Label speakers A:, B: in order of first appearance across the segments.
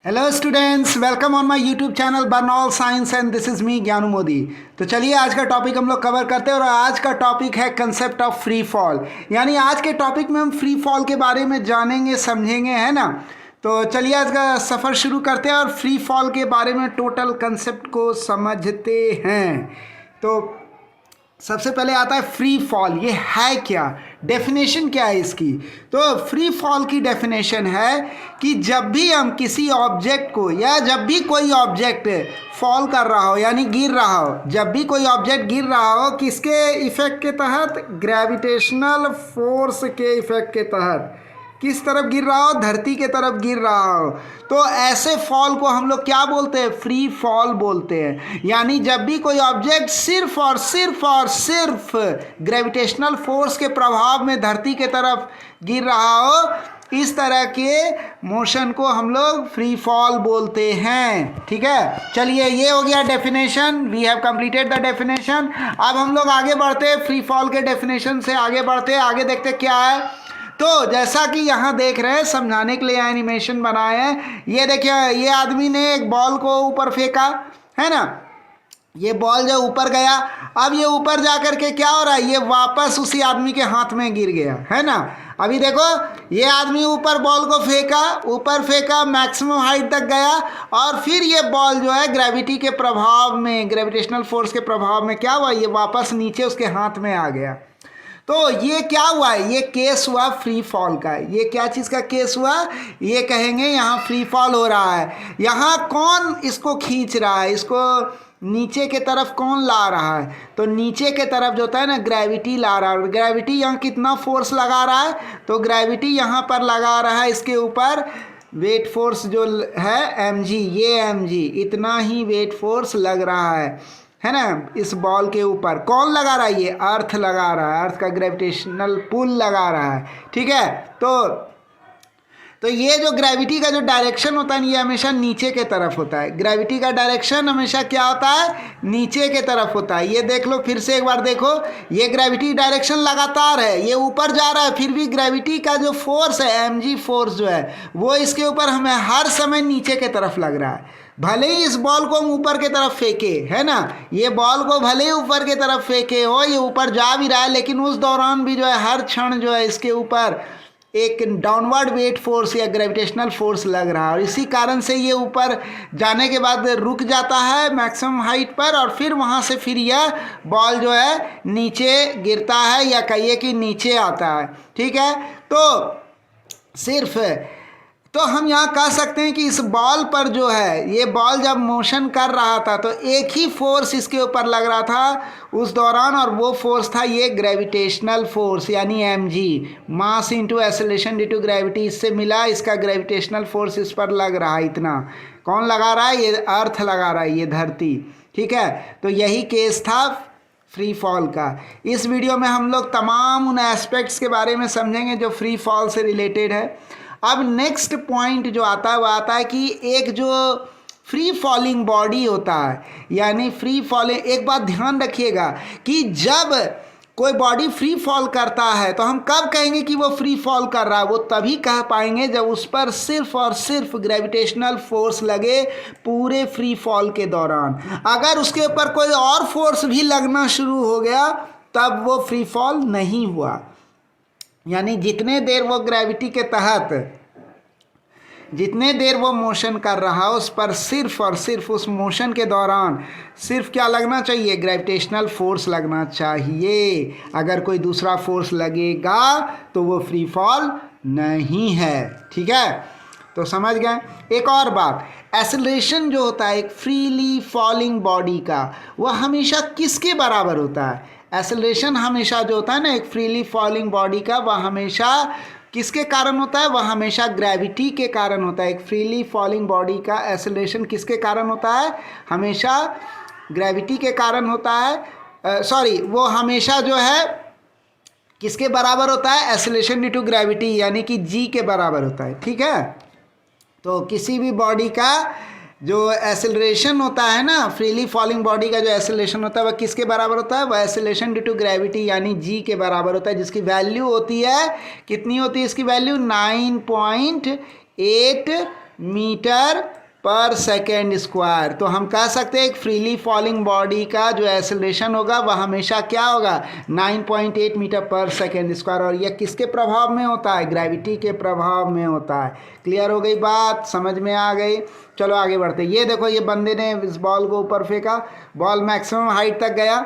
A: Hello students, welcome on my YouTube channel Burnol science and this is me Gyanu Modi. तो चलिए आज का topic हम लोग कवर करते हैं और आज का टॉपिक है कंसेप्ट ऑफ फ्री फॉल। यानी आज के टॉपिक में हम फ्री फॉल के बारे में जानेंगे, समझेंगे, है ना। तो चलिए आज का सफ़र शुरू करते हैं और फ्री फॉल के बारे में टोटल कंसेप्ट को समझते हैं। तो सबसे पहले आता है फ्री फॉल। ये है क्या, डेफिनेशन क्या है इसकी। तो फ्री फॉल की डेफिनेशन है कि जब भी हम किसी ऑब्जेक्ट को या जब भी कोई ऑब्जेक्ट फॉल कर रहा हो यानी गिर रहा हो, जब भी कोई ऑब्जेक्ट गिर रहा हो किसके इफेक्ट के तहत, ग्रेविटेशनल फोर्स के इफेक्ट के तहत, किस तरफ गिर रहा हो, धरती के तरफ गिर रहा हो, तो ऐसे फॉल को हम लोग क्या बोलते हैं, फ्री फॉल बोलते हैं। यानी जब भी कोई ऑब्जेक्ट सिर्फ और सिर्फ ग्रेविटेशनल फोर्स के प्रभाव में धरती के तरफ गिर रहा हो, इस तरह के मोशन को हम लोग फ्री फॉल बोलते हैं। ठीक है, चलिए ये हो गया definition. We have completed the definition. अब हम लोग आगे बढ़ते हैं, फ्री फॉल के डेफिनेशन से आगे बढ़ते हैं, आगे देखते क्या है। तो जैसा कि यहाँ देख रहे हैं, समझाने के लिए एनिमेशन बनाए हैं। ये देखिए, ये आदमी ने एक बॉल को ऊपर फेंका, है ना। ये बॉल जो ऊपर गया, अब ये ऊपर जा कर के क्या हो रहा है, ये वापस उसी आदमी के हाथ में गिर गया, है ना। अभी देखो, ये आदमी ऊपर बॉल को फेंका, ऊपर फेंका, मैक्सिमम हाइट तक गया और फिर ये बॉल जो है ग्रेविटी के प्रभाव में, ग्रेविटेशनल फोर्स के प्रभाव में क्या हुआ, ये वापस नीचे उसके हाथ में आ गया। तो ये क्या हुआ है, ये केस हुआ फ्री फॉल का। ये क्या चीज़ का केस हुआ, ये कहेंगे यहाँ फ्री फॉल हो रहा है। यहाँ कौन इसको खींच रहा है, इसको नीचे के तरफ कौन ला रहा है, तो नीचे के तरफ जो होता है ना, ग्रेविटी ला रहा है। ग्रेविटी यहाँ कितना फोर्स लगा रहा है, तो ग्रेविटी यहाँ पर लगा रहा है इसके ऊपर वेट फोर्स जो है mg, ये mg, इतना ही वेट फोर्स लग रहा है ना। इस बॉल के ऊपर कौन लगा रहा है, ये अर्थ लगा रहा है, अर्थ का ग्रेविटेशनल पुल लगा रहा है। ठीक है, तो ये जो ग्रेविटी का जो डायरेक्शन होता है, ये हमेशा नीचे के तरफ होता है। ग्रेविटी का डायरेक्शन हमेशा क्या होता है, नीचे के तरफ होता है। ये देख लो, फिर से एक बार देखो, ये ग्रेविटी डायरेक्शन लगातार है, ये ऊपर जा रहा है, फिर भी ग्रेविटी का जो फोर्स है, mg फोर्स जो है, वो इसके ऊपर हमें हर समय नीचे के तरफ लग रहा है। भले ही इस बॉल को हम ऊपर की तरफ फेंके, है ना, ये बॉल को भले ही ऊपर की तरफ फेंके हो, ये ऊपर जा भी रहा है, लेकिन उस दौरान भी जो है हर क्षण जो है इसके ऊपर एक डाउनवर्ड वेट फोर्स या ग्रेविटेशनल फोर्स लग रहा है। और इसी कारण से ये ऊपर जाने के बाद रुक जाता है मैक्सिमम हाइट पर, और फिर वहाँ से फिर यह बॉल जो है नीचे गिरता है, या कहिए कि नीचे आता है। ठीक है, तो हम यहाँ कह सकते हैं कि इस बॉल पर जो है, ये बॉल जब मोशन कर रहा था तो एक ही फोर्स इसके ऊपर लग रहा था उस दौरान, और वो फोर्स था ये ग्रेविटेशनल फोर्स यानी mg, mass into acceleration due to gravity. इससे मिला इसका ग्रेविटेशनल फोर्स इस पर लग रहा है। इतना कौन लगा रहा है, ये अर्थ लगा रहा है, ये धरती। ठीक है, तो यही केस था फ्री फॉल का। इस वीडियो में हम लोग तमाम उन एस्पेक्ट्स के बारे में समझेंगे जो फ्री फॉल से रिलेटेड है। अब नेक्स्ट पॉइंट जो आता है वो आता है कि एक जो फ्री फॉलिंग बॉडी होता है, यानी फ्री फॉलिंग, एक बात ध्यान रखिएगा कि जब कोई बॉडी फ्री फॉल करता है तो हम कब कहेंगे कि वो फ्री फॉल कर रहा है, वो तभी कह पाएंगे जब उस पर सिर्फ और सिर्फ ग्रेविटेशनल फोर्स लगे पूरे फ्री फॉल के दौरान। अगर उसके ऊपर कोई और फोर्स भी लगना शुरू हो गया तब वो फ्री फॉल नहीं हुआ। यानी जितने देर वो ग्रेविटी के तहत, जितने देर वो मोशन कर रहा है, उस पर सिर्फ और सिर्फ उस मोशन के दौरान सिर्फ क्या लगना चाहिए, ग्रेविटेशनल फोर्स लगना चाहिए। अगर कोई दूसरा फोर्स लगेगा तो वो फ्री फॉल नहीं है। ठीक है, तो समझ गए। एक और बात, एक्सेलरेशन जो होता है एक फ्रीली फॉलिंग बॉडी का, वह हमेशा किसके बराबर होता है। एक्सेलरेशन हमेशा जो होता है ना एक फ्रीली फॉलिंग बॉडी का, वह हमेशा किसके कारण होता है, वह हमेशा ग्रेविटी के कारण होता है। एक फ्रीली फॉलिंग बॉडी का एक्सेलरेशन किसके कारण होता है, हमेशा ग्रेविटी के कारण होता है। वो हमेशा जो है किसके बराबर होता है, एक्सेलरेशन ड्यू टू ग्रेविटी, यानी कि g के बराबर होता है। ठीक है, तो किसी भी बॉडी का जो एक्सेलरेशन होता है ना, फ्रीली फॉलिंग बॉडी का जो एक्सेलरेशन होता है वह किसके बराबर होता है, वह एक्सेलरेशन ड्यू टू ग्रेविटी यानी g के बराबर होता है, जिसकी वैल्यू होती है, कितनी होती है इसकी वैल्यू, 9.8 मीटर पर सेकेंड स्क्वायर। तो हम कह सकते हैं एक फ्रीली फॉलिंग बॉडी का जो एक्सेलरेशन होगा वह हमेशा क्या होगा, 9.8 मीटर पर सेकेंड स्क्वायर। और यह किसके प्रभाव में होता है, ग्रेविटी के प्रभाव में होता है। क्लियर हो गई बात, समझ में आ गई। चलो आगे बढ़ते। ये देखो, ये बंदे ने इस बॉल को ऊपर फेंका, बॉल मैक्सिमम हाइट तक गया।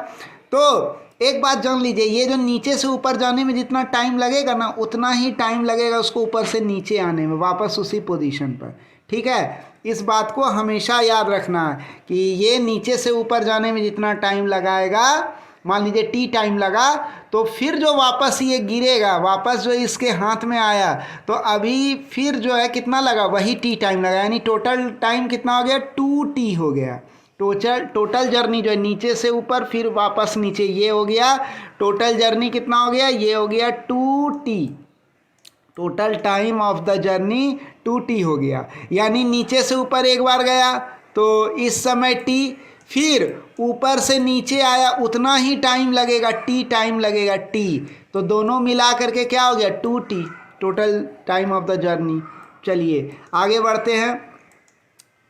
A: तो एक बात जान लीजिए, ये जो नीचे से ऊपर जाने में जितना टाइम लगेगा ना, उतना ही टाइम लगेगा उसको ऊपर से नीचे आने में, वापस उसी पोजीशन पर। ठीक है, इस बात को हमेशा याद रखना है कि ये नीचे से ऊपर जाने में जितना टाइम लगाएगा, मान लीजिए टी टाइम लगा, तो फिर जो वापस ये गिरेगा, वापस जो इसके हाथ में आया, तो अभी फिर जो है कितना लगा, वही टी टाइम लगा। यानी टोटल टाइम कितना हो गया, 2t हो गया। टोटल जर्नी जो है नीचे से ऊपर फिर वापस नीचे, ये हो गया टोटल जर्नी कितना हो गया, ये हो गया 2t। Total time of the journey 2t हो गया। यानी नीचे से ऊपर एक बार गया तो इस समय t, फिर ऊपर से नीचे आया उतना ही टाइम लगेगा, t टाइम लगेगा t। तो दोनों मिला करके क्या हो गया, 2t total time of the journey. चलिए आगे बढ़ते हैं।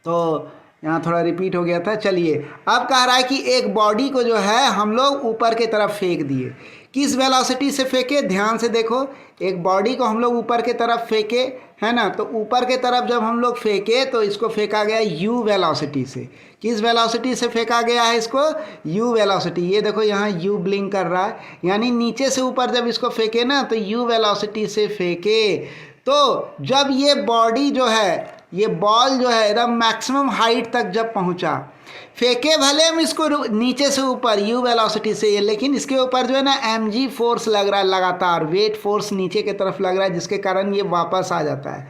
A: तो यहाँ थोड़ा रिपीट हो गया था। चलिए अब कह रहा है कि एक बॉडी को जो है हम लोग ऊपर की तरफ फेंक दिए। किस वेलोसिटी से फेंके, ध्यान से देखो। एक बॉडी को हम लोग ऊपर की तरफ फेंके, है ना। तो ऊपर की तरफ जब हम लोग फेंके तो इसको फेंका गया u वेलोसिटी से। किस वेलोसिटी से फेंका गया है इसको, u वेलोसिटी। ये देखो यहाँ u ब्लिंक कर रहा है, यानी नीचे से ऊपर जब इसको फेंके ना तो u वेलोसिटी से फेंके। तो जब ये बॉडी जो है, ये बॉल जो है एकदम मैक्सिमम हाइट तक जब पहुंचा, फेंके भले हम इसको नीचे से ऊपर u वेलोसिटी से, लेकिन इसके ऊपर जो है ना mg फोर्स लग रहा है, लगातार वेट फोर्स नीचे की तरफ लग रहा है, जिसके कारण ये वापस आ जाता है।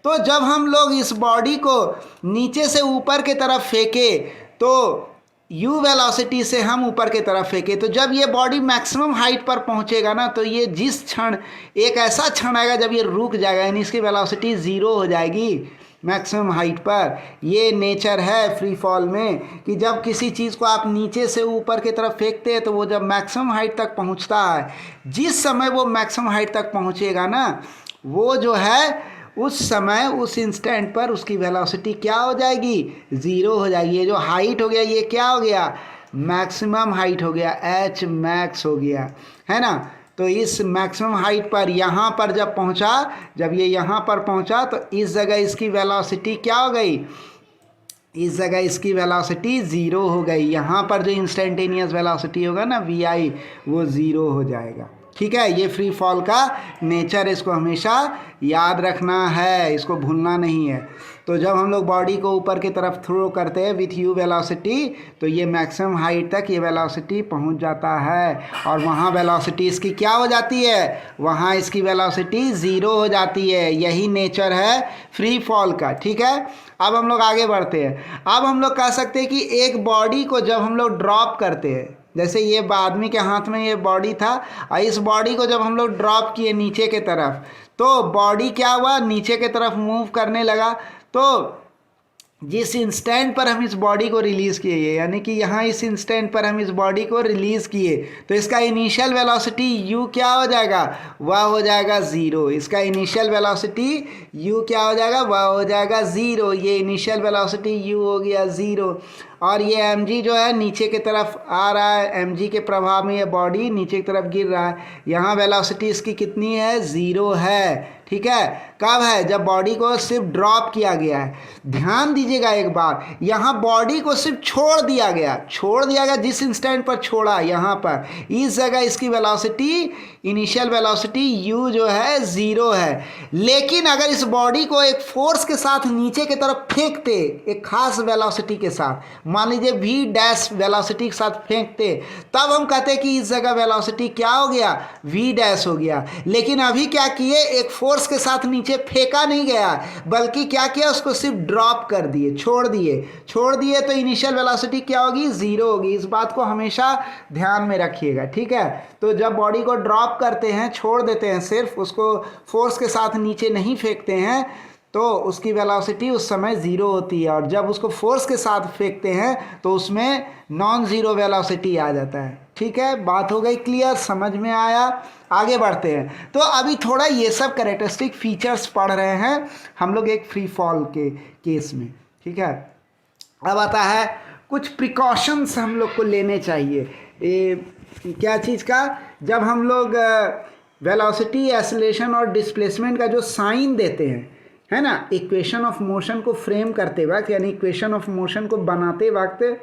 A: तो जब हम लोग इस बॉडी को नीचे से ऊपर की तरफ फेंके तो u वेलोसिटी से हम ऊपर की तरफ फेंके, तो जब ये बॉडी मैक्सिमम हाइट पर पहुंचेगा ना, तो ये जिस क्षण, एक ऐसा क्षण आएगा जब ये रुक जाएगा, यानी इसकी वेलोसिटी 0 हो जाएगी मैक्सिमम हाइट पर। ये नेचर है फ्री फॉल में कि जब किसी चीज़ को आप नीचे से ऊपर की तरफ फेंकते हैं तो वो जब मैक्सिमम हाइट तक पहुंचता है, जिस समय वो मैक्सिमम हाइट तक पहुंचेगा ना, वो जो है उस समय, उस इंस्टेंट पर उसकी वेलोसिटी क्या हो जाएगी, 0 हो जाएगी। ये जो हाइट हो गया ये क्या हो गया, मैक्सिमम हाइट हो गया, h मैक्स हो गया, है ना। तो इस मैक्सिमम हाइट पर यहाँ पर जब पहुँचा, जब ये यहाँ पर पहुँचा तो इस जगह इसकी वेलोसिटी क्या हो गई, इस जगह इसकी वेलोसिटी 0 हो गई। यहाँ पर जो इंस्टेंटेनियस वेलोसिटी होगा ना vi, वो 0 हो जाएगा। ठीक है, ये फ्री फॉल का नेचर, इसको हमेशा याद रखना है, इसको भूलना नहीं है। तो जब हम लोग बॉडी को ऊपर की तरफ थ्रो करते हैं विथ u वेलोसिटी, तो ये मैक्सिमम हाइट तक ये वेलोसिटी पहुंच जाता है, और वहाँ वेलोसिटी इसकी क्या हो जाती है, वहाँ इसकी वेलोसिटी 0 हो जाती है। यही नेचर है फ्री फॉल का। ठीक है, अब हम लोग आगे बढ़ते हैं। अब हम लोग कह सकते हैं कि एक बॉडी को जब हम लोग ड्रॉप करते हैं, जैसे ये आदमी के हाथ में ये बॉडी था, और इस बॉडी को जब हम लोग ड्रॉप किए नीचे के तरफ, तो बॉडी क्या हुआ, नीचे के तरफ मूव करने लगा। तो जिस इंस्टेंट पर हम इस बॉडी को रिलीज़ किए, यानी कि यहाँ इस इंस्टेंट पर हम इस बॉडी को रिलीज़ किए, तो इसका इनिशियल वेलोसिटी u क्या हो जाएगा, वह हो जाएगा 0। इसका इनिशियल वेलोसिटी u क्या हो जाएगा, वह हो जाएगा 0। ये इनिशियल वेलोसिटी u हो गया 0, और ये mg जो है नीचे की तरफ आ रहा है, mg के प्रभाव में ये बॉडी नीचे की तरफ गिर रहा है। यहाँ वेलोसिटी इसकी कितनी है, 0 है। ठीक है, कब है, जब बॉडी को सिर्फ ड्रॉप किया गया है। ध्यान दीजिएगा एक बार, यहाँ बॉडी को सिर्फ छोड़ दिया गया, जिस इंस्टेंट पर छोड़ा, यहाँ पर इस जगह इसकी वेलोसिटी, इनिशियल वेलोसिटी u जो है 0 है। लेकिन अगर इस बॉडी को एक फोर्स के साथ नीचे की तरफ फेंकते, एक खास वेलोसिटी के साथ, मान लीजिए v डैश वेलोसिटी के साथ फेंकते, तब हम कहते हैं कि इस जगह वेलोसिटी क्या हो गया, v डैश हो गया। लेकिन अभी क्या किए, एक फोर्स के साथ नीचे फेंका नहीं गया, बल्कि क्या किया, उसको सिर्फ ड्रॉप कर दिए, छोड़ दिए, तो इनिशियल वेलोसिटी क्या होगी, 0 होगी। इस बात को हमेशा ध्यान में रखिएगा। ठीक है, तो जब बॉडी को ड्रॉप करते हैं, छोड़ देते हैं, सिर्फ उसको फोर्स के साथ नीचे नहीं फेंकते हैं, तो उसकी वेलोसिटी उस समय 0 होती है, और जब उसको फोर्स के साथ फेंकते हैं तो उसमें नॉन ज़ीरो वेलोसिटी आ जाता है। ठीक है, बात हो गई क्लियर, समझ में आया। आगे बढ़ते हैं। तो अभी थोड़ा ये सब कैरेक्टरिस्टिक फीचर्स पढ़ रहे हैं हम लोग एक फ्री फॉल के केस में, ठीक है। अब आता है कुछ प्रिकॉशंस हम लोग को लेने चाहिए। क्या चीज़ का? जब हम लोग वेलोसिटी, एक्सेलरेशन और डिस्प्लेसमेंट का जो साइन देते हैं, है ना, इक्वेशन ऑफ मोशन को फ्रेम करते वक्त, यानी इक्वेशन ऑफ मोशन को बनाते वक्त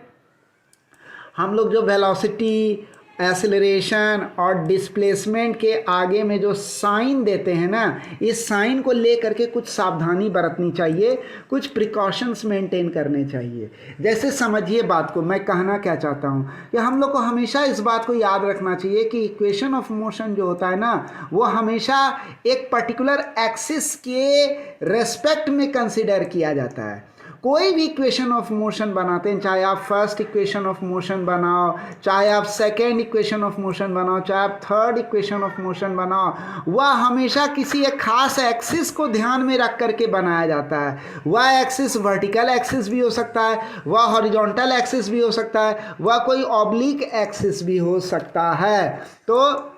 A: हम लोग जो वेलोसिटी, एक्सेलरेशन और डिस्प्लेसमेंट के आगे में जो साइन देते हैं ना, इस साइन को ले करके कुछ सावधानी बरतनी चाहिए, कुछ प्रिकॉशंस मेंटेन करने चाहिए। जैसे समझिए बात को, मैं कहना क्या चाहता हूँ कि हम लोग को हमेशा इस बात को याद रखना चाहिए कि इक्वेशन ऑफ मोशन जो होता है ना, वो हमेशा एक पर्टिकुलर एक्सिस के रेस्पेक्ट में कंसिडर किया जाता है। कोई भी इक्वेशन ऑफ मोशन बनाते हैं, चाहे आप फर्स्ट इक्वेशन ऑफ मोशन बनाओ, चाहे आप सेकेंड इक्वेशन ऑफ मोशन बनाओ, चाहे आप थर्ड इक्वेशन ऑफ मोशन बनाओ, वह हमेशा किसी एक खास एक्सिस को ध्यान में रख करके बनाया जाता है। वह एक्सिस वर्टिकल एक्सिस भी हो सकता है, वह हॉरिजॉन्टल एक्सिस भी हो सकता है, वह कोई ऑब्लिक एक्सिस भी हो सकता है। तो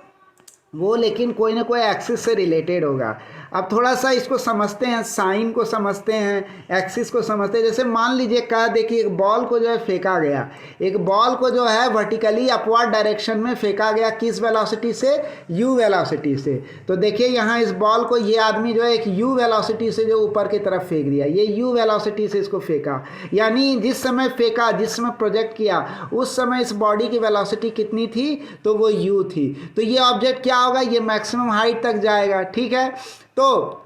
A: वो लेकिन कोई ना कोई एक्सिस से रिलेटेड होगा। अब थोड़ा सा इसको समझते हैं, साइन को समझते हैं, एक्सिस को समझते हैं। जैसे मान लीजिए कहा देखिए एक बॉल को जो है फेंका गया, एक बॉल को जो है वर्टिकली अपवर्ड डायरेक्शन में फेंका गया, किस वेलोसिटी से? यू वेलोसिटी से। तो देखिए यहाँ इस बॉल को ये आदमी जो है एक यू वेलोसिटी से जो ऊपर की तरफ फेंक दिया, ये यू वेलोसिटी से इसको फेंका, यानी जिस समय फेंका, जिस समय प्रोजेक्ट किया, उस समय इस बॉडी की वेलोसिटी कितनी थी? तो वो यू थी। तो ये ऑब्जेक्ट क्या होगा? ये मैक्सिमम हाइट तक जाएगा, ठीक है। तो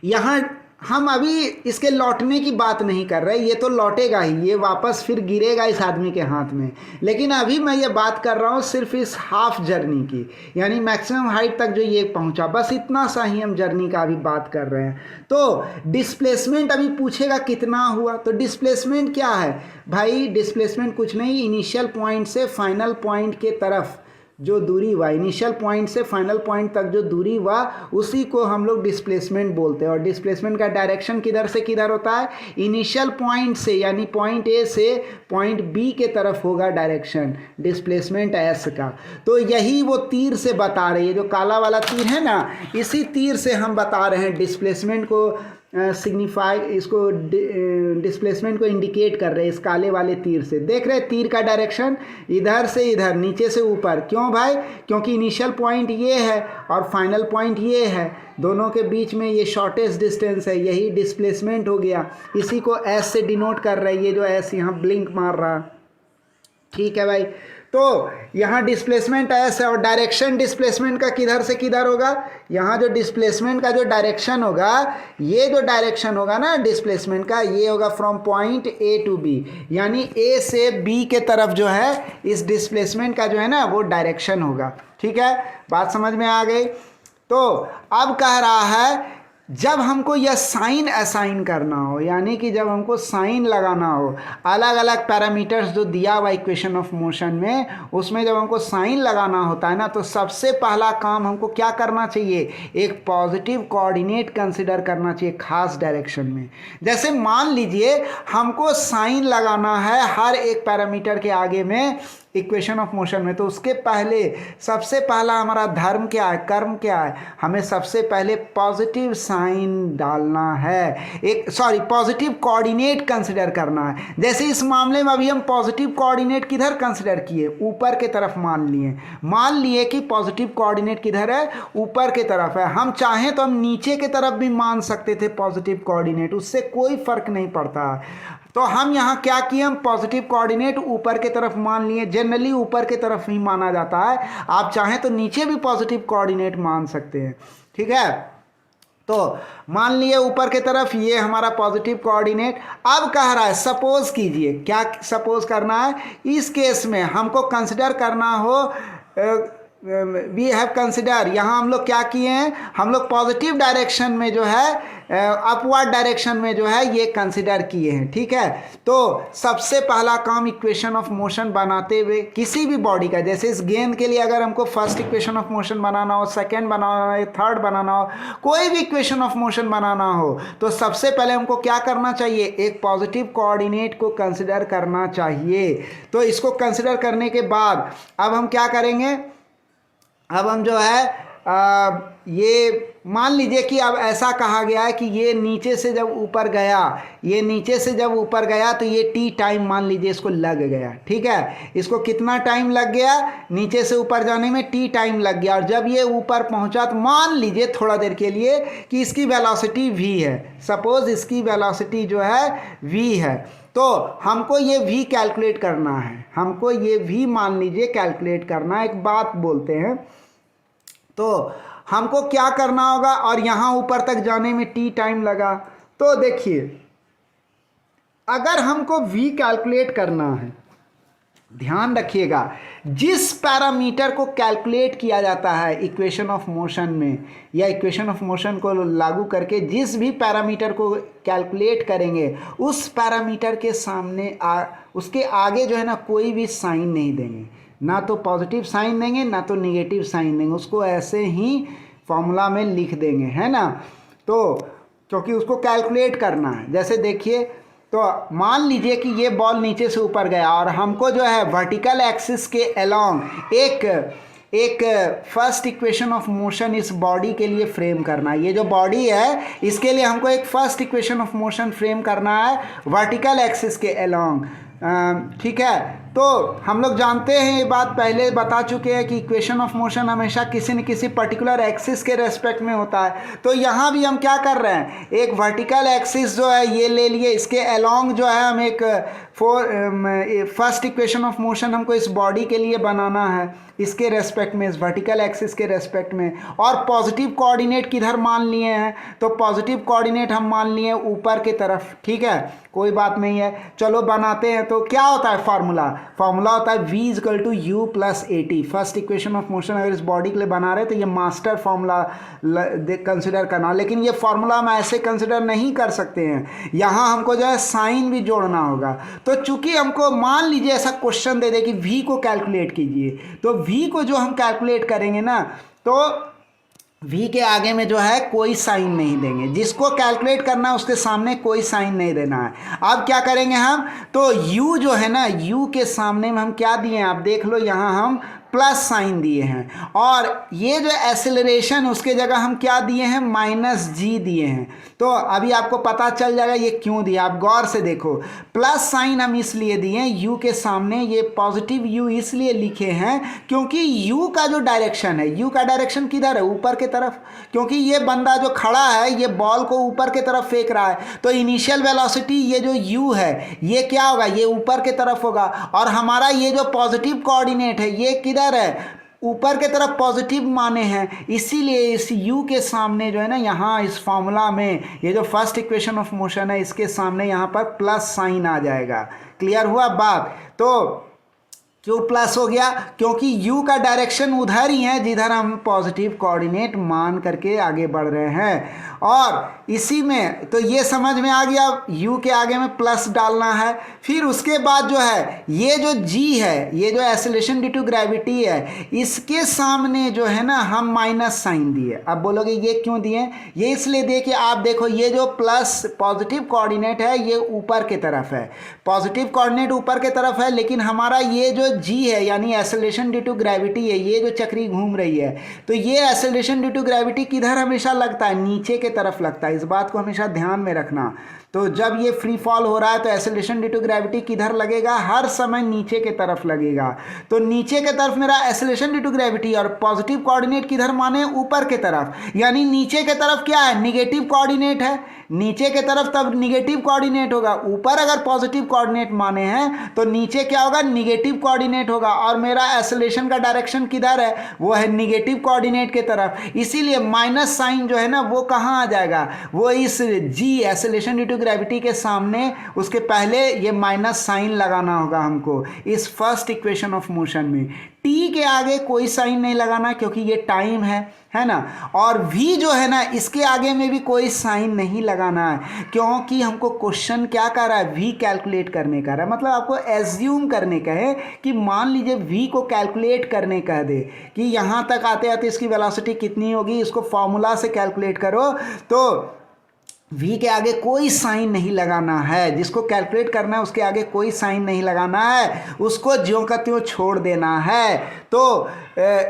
A: यहाँ हम अभी इसके लौटने की बात नहीं कर रहे, ये तो लौटेगा ही, ये वापस फिर गिरेगा इस आदमी के हाथ में। लेकिन अभी मैं ये बात कर रहा हूँ सिर्फ इस हाफ जर्नी की, यानी मैक्सिमम हाइट तक जो ये पहुँचा, बस इतना सा ही हम जर्नी का अभी बात कर रहे हैं। तो डिस्प्लेसमेंट अभी पूछेगा कितना हुआ, तो डिस्प्लेसमेंट क्या है भाई? डिस्प्लेसमेंट कुछ नहीं, इनिशियल पॉइंट से फाइनल पॉइंट के तरफ जो दूरी हुआ, इनिशियल पॉइंट से फाइनल पॉइंट तक जो दूरी हुआ, उसी को हम लोग डिस्प्लेसमेंट बोलते हैं। और डिस्प्लेसमेंट का डायरेक्शन किधर से किधर होता है? इनिशियल पॉइंट से, यानी पॉइंट ए से पॉइंट बी के तरफ होगा डायरेक्शन डिस्प्लेसमेंट एस का। तो यही वो तीर से बता रही है, जो काला वाला तीर है ना, इसी तीर से हम बता रहे हैं डिस्प्लेसमेंट को सिग्निफाई, इसको डिस्प्लेसमेंट को इंडिकेट कर रहे हैं इस काले वाले तीर से। देख रहे हैं तीर का डायरेक्शन इधर से इधर, नीचे से ऊपर। क्यों भाई? क्योंकि इनिशियल पॉइंट ये है और फाइनल पॉइंट ये है, दोनों के बीच में ये शॉर्टेस्ट डिस्टेंस है, यही डिस्प्लेसमेंट हो गया। इसी को एस से डिनोट कर रही है, ये जो एस यहाँ ब्लिंक मार रहा, ठीक है भाई। तो यहाँ डिस्प्लेसमेंट एस है और डायरेक्शन डिस्प्लेसमेंट का किधर से किधर होगा? यहाँ जो डिस्प्लेसमेंट का जो डायरेक्शन होगा, ये जो डायरेक्शन होगा ना डिस्प्लेसमेंट का, ये होगा from point A to B, यानी ए से बी के तरफ जो है इस डिस्प्लेसमेंट का जो है ना वो डायरेक्शन होगा, ठीक है। बात समझ में आ गई? तो अब कह रहा है जब हमको यह साइन असाइन करना हो, यानी कि जब हमको साइन लगाना हो, अलग अलग पैरामीटर्स जो दिया हुआ इक्वेशन ऑफ मोशन में, उसमें जब हमको साइन लगाना होता है ना, तो सबसे पहला काम हमको क्या करना चाहिए? एक पॉजिटिव कोऑर्डिनेट कंसिडर करना चाहिए खास डायरेक्शन में। जैसे मान लीजिए हमको साइन लगाना है हर एक पैरामीटर के आगे में इक्वेशन ऑफ मोशन में, तो उसके पहले सबसे पहला हमारा धर्म क्या है, कर्म क्या है? हमें सबसे पहले पॉजिटिव साइन डालना है, पॉजिटिव कोऑर्डिनेट कंसिडर करना है। जैसे इस मामले में अभी हम पॉजिटिव कोऑर्डिनेट किधर कंसिडर किए? ऊपर के तरफ मान लिए कि पॉजिटिव कोऑर्डिनेट किधर है? ऊपर के तरफ है। हम चाहें तो हम नीचे के तरफ भी मान सकते थे पॉजिटिव कोऑर्डिनेट, उससे कोई फर्क नहीं पड़ता। तो हम यहाँ क्या किए? हम पॉजिटिव कोऑर्डिनेट ऊपर के तरफ मान लिए। जनरली ऊपर के तरफ ही माना जाता है, आप चाहें तो नीचे भी पॉजिटिव कोऑर्डिनेट मान सकते हैं, ठीक है। तो मान लिए ऊपर के तरफ ये हमारा पॉजिटिव कोऑर्डिनेट। अब कह रहा है सपोज कीजिए, क्या सपोज करना है? इस केस में हमको कंसिडर करना हो वी हैव कंसिडर, यहाँ हम लोग क्या किए हैं, हम लोग पॉजिटिव डायरेक्शन में जो है, अपवर्ड डायरेक्शन में जो है ये कंसिडर किए हैं। ठीक है, तो सबसे पहला काम इक्वेशन ऑफ मोशन बनाते हुए किसी भी बॉडी का, जैसे इस गेंद के लिए अगर हमको फर्स्ट इक्वेशन ऑफ मोशन बनाना हो, सेकंड बनाना हो, थर्ड बनाना हो, कोई भी इक्वेशन ऑफ मोशन बनाना हो, तो सबसे पहले हमको क्या करना चाहिए, एक पॉजिटिव कोऑर्डिनेट को कंसिडर करना चाहिए। तो इसको कंसिडर करने के बाद अब हम क्या करेंगे, अब हम जो है ये मान लीजिए कि अब ऐसा कहा गया है कि ये नीचे से जब ऊपर गया, ये नीचे से जब ऊपर गया तो ये टी टाइम मान लीजिए इसको लग गया। ठीक है, इसको कितना टाइम लग गया, नीचे से ऊपर जाने में टी टाइम लग गया। और जब ये ऊपर पहुंचा तो मान लीजिए थोड़ा देर के लिए कि इसकी वेलोसिटी v है, सपोज इसकी वेलोसिटी जो है v है, तो हमको ये v कैलकुलेट करना है, हमको ये v मान लीजिए कैलकुलेट करना है। एक बात बोलते हैं, तो हमको क्या करना होगा, और यहाँ ऊपर तक जाने में टी टाइम लगा, तो देखिए अगर हमको v कैलकुलेट करना है, ध्यान रखिएगा जिस पैरामीटर को कैलकुलेट किया जाता है इक्वेशन ऑफ मोशन में, या इक्वेशन ऑफ मोशन को लागू करके जिस भी पैरामीटर को कैलकुलेट करेंगे, उस पैरामीटर के सामने उसके आगे जो है ना कोई भी साइन नहीं देंगे, ना तो पॉजिटिव साइन देंगे ना तो निगेटिव साइन देंगे, उसको ऐसे ही फॉर्मूला में लिख देंगे, है ना। तो क्योंकि उसको कैलकुलेट करना है, जैसे देखिए, तो मान लीजिए कि ये बॉल नीचे से ऊपर गया और हमको जो है वर्टिकल एक्सिस के अलोंग एक फर्स्ट इक्वेशन ऑफ मोशन इस बॉडी के लिए फ्रेम करना है। ये जो बॉडी है इसके लिए हमको एक first equation of motion frame करना है वर्टिकल एक्सिस के अलोंग। ठीक है, तो हम लोग जानते हैं, ये बात पहले बता चुके हैं कि इक्वेशन ऑफ मोशन हमेशा किसी न किसी पर्टिकुलर एक्सिस के रेस्पेक्ट में होता है। तो यहाँ भी हम क्या कर रहे हैं, एक वर्टिकल एक्सिस जो है ये ले लिए, इसके अलोंग जो है हम एक फर्स्ट इक्वेशन ऑफ मोशन हमको इस बॉडी के लिए बनाना है, इसके रेस्पेक्ट में, इस वर्टिकल एक्सिस के रेस्पेक्ट में। और पॉजिटिव कोऑर्डिनेट किधर मान लिए हैं, तो पॉजिटिव कोऑर्डिनेट हम मान लिए ऊपर की तरफ। ठीक है, कोई बात नहीं है, चलो बनाते हैं। तो क्या होता है फॉर्मूला होता है v equal to u plus a t. First equation of motion अगर इस बॉडी के लिए बना रहे तो ये मास्टर फॉर्मूला कंसिडर करना, लेकिन ये फॉर्मूला हम ऐसे कंसिडर नहीं कर सकते हैं, यहाँ हमको जो है साइन भी जोड़ना होगा। तो चूंकि हमको मान लीजिए ऐसा क्वेश्चन दे दे कि v को कैलकुलेट कीजिए, तो v को जो हम कैलकुलेट करेंगे ना, तो v के आगे में जो है कोई साइन नहीं देंगे, जिसको कैलकुलेट करना है उसके सामने कोई साइन नहीं देना है। अब क्या करेंगे हम, तो u जो है ना, u के सामने में हम क्या दिए हैं, आप देख लो, यहाँ हम प्लस साइन दिए हैं, और ये जो एक्सेलरेशन उसके जगह हम क्या दिए हैं, माइनस जी दिए हैं। तो अभी आपको पता चल जाएगा ये क्यों दिया, आप गौर से देखो। प्लस साइन हम इसलिए दिए हैं यू के सामने, ये पॉजिटिव यू इसलिए लिखे हैं क्योंकि यू का जो डायरेक्शन है, यू का डायरेक्शन किधर है, ऊपर के तरफ, क्योंकि ये बंदा जो खड़ा है ये बॉल को ऊपर के तरफ फेंक रहा है, तो इनिशियल वेलोसिटी ये जो यू है ये क्या होगा, ये ऊपर के तरफ होगा। और हमारा ये जो पॉजिटिव कोऑर्डिनेट है ये किधर है, ऊपर के तरफ पॉजिटिव माने हैं, इसीलिए इस u के सामने जो है ना, यहाँ इस फॉर्मूला में ये जो फर्स्ट इक्वेशन ऑफ मोशन है इसके सामने यहाँ पर प्लस साइन आ जाएगा। क्लियर हुआ बात। तो क्यों प्लस हो गया, क्योंकि u का डायरेक्शन उधर ही है जिधर हम पॉजिटिव कोऑर्डिनेट मान करके आगे बढ़ रहे हैं। और इसी में तो ये समझ में आ गया, u के आगे में प्लस डालना है। फिर उसके बाद जो है ये जो g है, ये जो एक्सेलरेशन ड्यू टू ग्रेविटी है, इसके सामने जो है ना हम माइनस साइन दिए। अब बोलोगे ये क्यों दिए, ये इसलिए दिए कि आप देखो ये जो प्लस पॉजिटिव कोऑर्डिनेट है ये ऊपर के तरफ है, पॉजिटिव कोऑर्डिनेट ऊपर के तरफ है, लेकिन हमारा ये जो g है यानी एक्सेलरेशन ड्यू टू ग्रेविटी है, ये जो चक्री घूम रही है, तो ये एक्सेलरेशन ड्यू टू ग्रेविटी किधर हमेशा लगता है, नीचे के तरफ लगता है। इस बात को हमेशा ध्यान में रखना। तो जब ये फ्री फॉल हो रहा है तो एक्सेलरेशन ड्यू टू ग्रेविटी किधर लगेगा, हर समय नीचे के तरफ लगेगा। तो नीचे के तरफ मेरा एक्सेलरेशन ड्यू टू ग्रेविटी, और पॉजिटिव कोऑर्डिनेट किधर माने, ऊपर के तरफ, यानी नीचे के तरफ क्या है, निगेटिव कोऑर्डिनेट है। नीचे के तरफ तब निगेटिव कोऑर्डिनेट होगा, ऊपर अगर पॉजिटिव कोऑर्डिनेट माने हैं तो नीचे क्या होगा, निगेटिव कोऑर्डिनेट होगा। और मेरा एक्सेलरेशन का डायरेक्शन किधर है, वो है निगेटिव कोऑर्डिनेट के तरफ, इसीलिए माइनस साइन जो है ना वो कहाँ आ जाएगा, वो इस जी एक्सेलरेशन ड्यू टू ग्रेविटी के सामने, उसके पहले ये माइनस साइन लगाना होगा हमको इस फर्स्ट इक्वेशन ऑफ मोशन में। टी के आगे कोई साइन नहीं लगाना क्योंकि ये टाइम है ना। और वी जो है ना इसके आगे में भी कोई साइन नहीं लगाना है, क्योंकि हमको क्वेश्चन क्या कर रहा है, वी कैलकुलेट करने का रहा है। मतलब आपको एज्यूम करने का है कि मान लीजिए वी को कैलकुलेट करने कह दे कि यहाँ तक आते आते इसकी वेलोसिटी कितनी होगी, इसको फॉर्मूला से कैलकुलेट करो, तो v के आगे कोई साइन नहीं लगाना है। जिसको कैलकुलेट करना है उसके आगे कोई साइन नहीं लगाना है, उसको ज्यों का त्यों छोड़ देना है। तो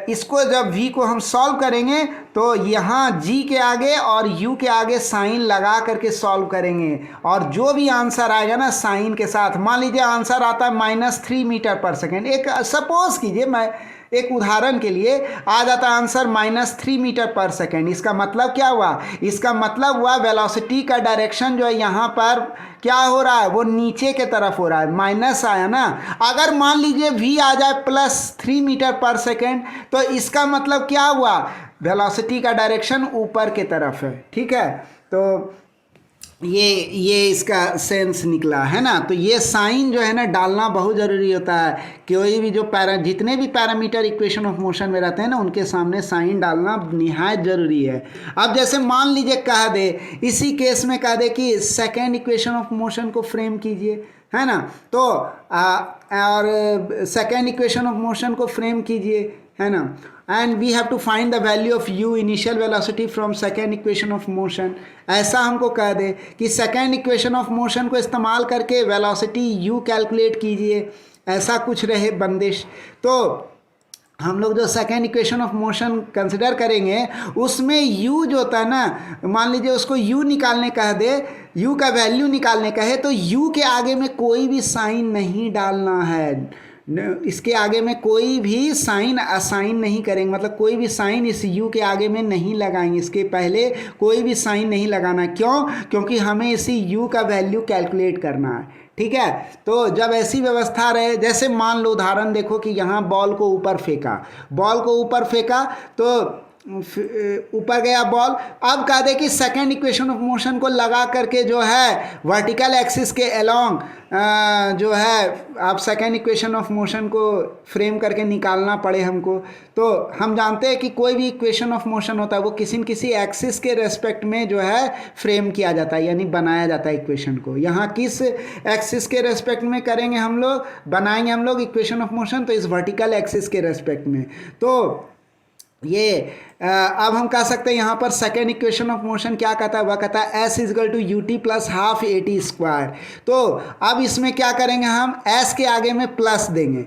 A: इसको जब v को हम सॉल्व करेंगे तो यहाँ g के आगे और u के आगे साइन लगा करके सॉल्व करेंगे, और जो भी आंसर आएगा ना साइन के साथ, मान लीजिए आंसर आता है -3 मीटर पर सेकेंड, एक सपोज कीजिए, मैं एक उदाहरण के लिए आ जाता आंसर -3 मीटर पर सेकेंड। इसका मतलब क्या हुआ, इसका मतलब हुआ वेलोसिटी का डायरेक्शन जो है यहाँ पर क्या हो रहा है, वो नीचे के तरफ हो रहा है, माइनस आया ना। अगर मान लीजिए v आ जाए +3 मीटर पर सेकेंड तो इसका मतलब क्या हुआ, वेलोसिटी का डायरेक्शन ऊपर के तरफ है। ठीक है, तो ये इसका सेंस निकला है ना। तो ये साइन जो है ना डालना बहुत ज़रूरी होता है, कोई भी जो जितने भी पैरामीटर इक्वेशन ऑफ मोशन में रहते हैं ना उनके सामने साइन डालना निहायत ज़रूरी है। अब जैसे मान लीजिए कह दे, इसी केस में कह दे कि सेकेंड इक्वेशन ऑफ मोशन को फ्रेम कीजिए, है ना, तो और सेकेंड इक्वेशन ऑफ मोशन को फ्रेम कीजिए, है ना, and we have to find the value of u initial velocity from second equation of motion. ऐसा हमको कह दे कि सेकेंड इक्वेशन ऑफ मोशन को इस्तेमाल करके वेलोसिटी u कैलकुलेट कीजिए, ऐसा कुछ रहे बंदिश। तो हम लोग जो second equation of motion consider करेंगे उसमें u जो होता है ना, मान लीजिए उसको u निकालने कह दे, u का वैल्यू निकालने का है, तो u के आगे में कोई भी साइन नहीं डालना है, इसके आगे में कोई भी साइन असाइन नहीं करेंगे, मतलब कोई भी साइन इस u के आगे में नहीं लगाएंगे, इसके पहले कोई भी साइन नहीं लगाना। क्यों, क्योंकि हमें इसी u का वैल्यू कैलकुलेट करना है। ठीक है, तो जब ऐसी व्यवस्था रहे, जैसे मान लो उदाहरण देखो कि यहाँ बॉल को ऊपर फेंका, तो ऊपर गया बॉल। अब कह दे कि सेकेंड इक्वेशन ऑफ मोशन को लगा करके जो है वर्टिकल एक्सिस के अलोंग जो है आप सेकेंड इक्वेशन ऑफ मोशन को फ्रेम करके निकालना पड़े हमको। तो हम जानते हैं कि कोई भी इक्वेशन ऑफ मोशन होता है वो किसी न किसी एक्सिस के रेस्पेक्ट में जो है फ्रेम किया जाता है, यानी बनाया जाता है इक्वेशन को। यहाँ किस एक्सिस के रेस्पेक्ट में करेंगे हम लोग, बनाएंगे हम लोग इक्वेशन ऑफ मोशन, तो इस वर्टिकल एक्सिस के रेस्पेक्ट में। तो ये अब हम कह सकते हैं यहाँ पर सेकेंड इक्वेशन ऑफ मोशन क्या कहता है, वह कहता है s = ut + ½ at²। तो अब इसमें क्या करेंगे, हम s के आगे में प्लस देंगे।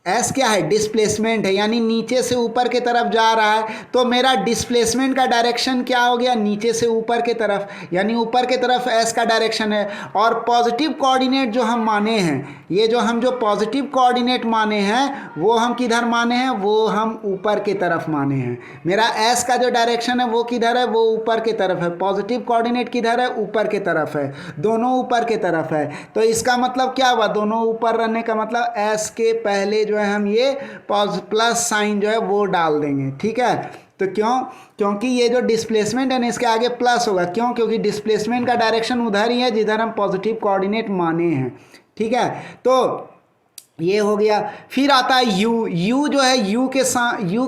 A: एस क्या है, डिस्प्लेसमेंट है, यानी नीचे से ऊपर के तरफ जा रहा है, तो मेरा डिस्प्लेसमेंट का डायरेक्शन क्या हो गया, नीचे से ऊपर के तरफ, यानी ऊपर के तरफ एस का डायरेक्शन है। और पॉजिटिव कोऑर्डिनेट जो हम माने हैं, ये जो पॉजिटिव कोऑर्डिनेट माने हैं वो हम किधर माने हैं, वो हम ऊपर के तरफ माने हैं। मेरा एस का जो डायरेक्शन है वो किधर है, वो ऊपर के तरफ है। पॉजिटिव कोऑर्डिनेट किधर है, ऊपर के तरफ है, दोनों ऊपर के तरफ है। तो इसका मतलब क्या हुआ, दोनों ऊपर रहने का मतलब एस के पहले जो है हम ये प्लस साइन जो है वो डाल देंगे। ठीक है, तो क्योंकि ये जो डिस्प्लेसमेंट है ना इसके आगे प्लस होगा। क्यों, क्योंकि डिस्प्लेसमेंट का डायरेक्शन उधर ही है जिधर हम पॉजिटिव कोऑर्डिनेट माने हैं। ठीक है, तो ये हो गया। फिर आता है u जो है u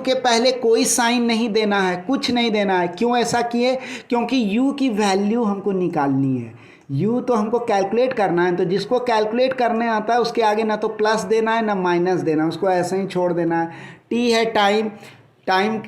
A: के पहले कोई साइन नहीं देना है, कुछ नहीं देना है। क्यों ऐसा किए, क्योंकि u की वैल्यू हमको निकालनी है। u तो हमको कैलकुलेट करना है, तो जिसको कैलकुलेट करने आता है उसके आगे ना तो प्लस देना है ना माइनस देना है, उसको ऐसे ही छोड़ देना है। t है टाइम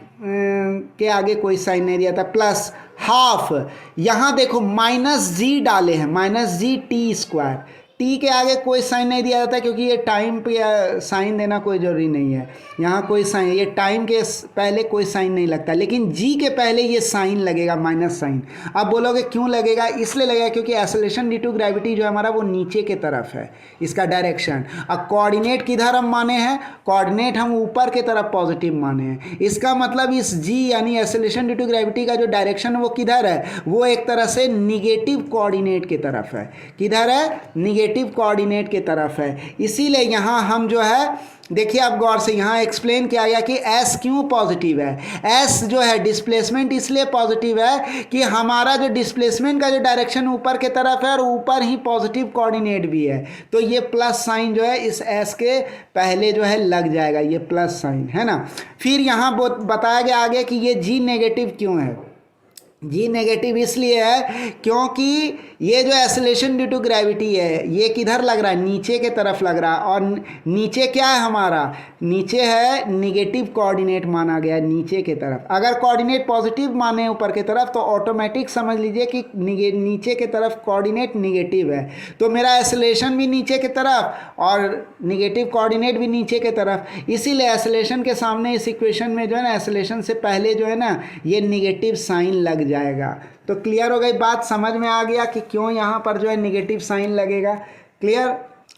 A: के आगे कोई साइन नहीं दिया था, +½ यहाँ देखो -g डाले हैं, -g t²। टी के आगे कोई साइन नहीं दिया जाता क्योंकि ये टाइम पे साइन देना कोई ज़रूरी नहीं है। यहाँ कोई साइन, ये टाइम के पहले कोई साइन नहीं लगता, लेकिन जी के पहले ये साइन लगेगा, माइनस साइन। अब बोलोगे क्यों लगेगा? इसलिए लगेगा क्योंकि एक्सेलरेशन ड्यू टू ग्रेविटी जो है हमारा वो नीचे के तरफ है, इसका डायरेक्शन। अब कोऑर्डिनेट किधर हम माने हैं? कोऑर्डिनेट हम ऊपर के तरफ पॉजिटिव माने हैं। इसका मतलब इस जी यानी एक्सेलरेशन ड्यू टू ग्रेविटी का जो डायरेक्शन है वो किधर है? वो एक तरह से निगेटिव कोऑर्डिनेट की तरफ है। किधर है? निगेटिव कोऑर्डिनेट की तरफ है। इसीलिए यहाँ हम जो है, देखिए आप गौर से, यहाँ एक्सप्लेन किया गया कि एस क्यों पॉजिटिव है। एस जो है डिस्प्लेसमेंट इसलिए पॉजिटिव है कि हमारा जो डिस्प्लेसमेंट का जो डायरेक्शन ऊपर के तरफ है और ऊपर ही पॉजिटिव कोऑर्डिनेट भी है, तो ये प्लस साइन जो है इस एस के पहले जो है लग जाएगा, ये प्लस साइन है ना। फिर यहाँ बताया गया आगे कि ये जी नेगेटिव क्यों है। जी नेगेटिव इसलिए है क्योंकि ये जो एक्सेलरेशन ड्यू टू ग्रेविटी है ये किधर लग रहा है? नीचे के तरफ लग रहा है। और नीचे क्या है हमारा? नीचे है निगेटिव कोऑर्डिनेट माना गया नीचे के तरफ। अगर कोऑर्डिनेट पॉजिटिव माने ऊपर के तरफ तो ऑटोमेटिक समझ लीजिए कि नीचे के तरफ कोऑर्डिनेट निगेटिव है, तो मेरा एक्सेलरेशन भी नीचे के तरफ और निगेटिव कोऑर्डिनेट भी नीचे के तरफ। इसीलिए एक्सेलरेशन के सामने इस इक्वेशन में जो है ना, एक्सेलरेशन से पहले जो है ना ये निगेटिव साइन लग जाएगा। तो क्लियर हो गई बात? समझ में आ गया कि क्यों यहाँ पर जो है निगेटिव साइन लगेगा? क्लियर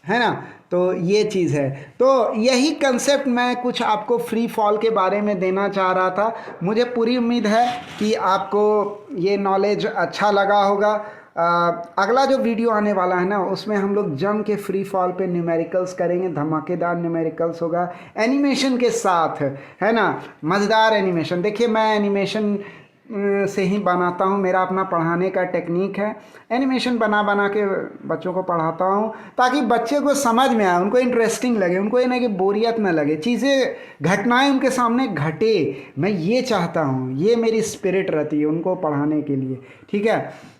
A: है ना? तो ये चीज़ है। तो यही कंसेप्ट मैं कुछ आपको फ्री फॉल के बारे में देना चाह रहा था। मुझे पूरी उम्मीद है कि आपको ये नॉलेज अच्छा लगा होगा। अगला जो वीडियो आने वाला है ना उसमें हम लोग जम के फ्री फॉल पे न्यूमेरिकल्स करेंगे, धमाकेदार न्यूमेरिकल्स होगा एनिमेशन के साथ, है ना, मज़ेदार एनिमेशन। देखिए मैं एनिमेशन से ही बनाता हूँ, मेरा अपना पढ़ाने का टेक्निक है। एनिमेशन बना बना के बच्चों को पढ़ाता हूँ ताकि बच्चे को समझ में आए, उनको इंटरेस्टिंग लगे, उनको ये नहीं कि बोरियत ना लगे, चीज़ें घटनाएं उनके सामने घटे। मैं ये चाहता हूँ, ये मेरी स्पिरिट रहती है उनको पढ़ाने के लिए। ठीक है,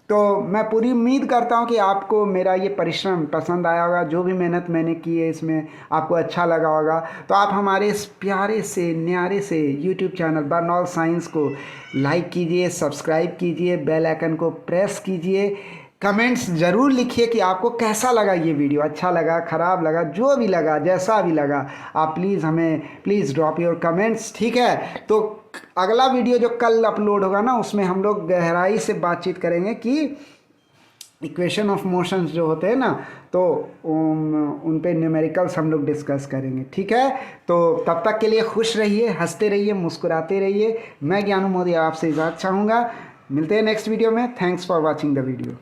A: तो मैं पूरी उम्मीद करता हूँ कि आपको मेरा ये परिश्रम पसंद आया होगा। जो भी मेहनत मैंने की है इसमें आपको अच्छा लगा होगा। तो आप हमारे इस प्यारे से न्यारे से यूट्यूब चैनल बर्नॉल साइंस को लाइक कीजिए, सब्सक्राइब कीजिए, बेल आइकन को प्रेस कीजिए, कमेंट्स ज़रूर लिखिए कि आपको कैसा लगा ये वीडियो, अच्छा लगा, ख़राब लगा, जो भी लगा, जैसा भी लगा, आप प्लीज़ ड्रॉप योर कमेंट्स। ठीक है, तो अगला वीडियो जो कल अपलोड होगा ना उसमें हम लोग गहराई से बातचीत करेंगे कि इक्वेशन ऑफ मोशंस जो होते हैं ना, तो उन पे न्यूमेरिकल्स हम लोग डिस्कस करेंगे। ठीक है, तो तब तक के लिए खुश रहिए, हंसते रहिए, मुस्कुराते रहिए। मैं ज्ञानू मोदी आपसे इजाज़त चाहूँगा। मिलते हैं नेक्स्ट वीडियो में। Thanks for watching the video.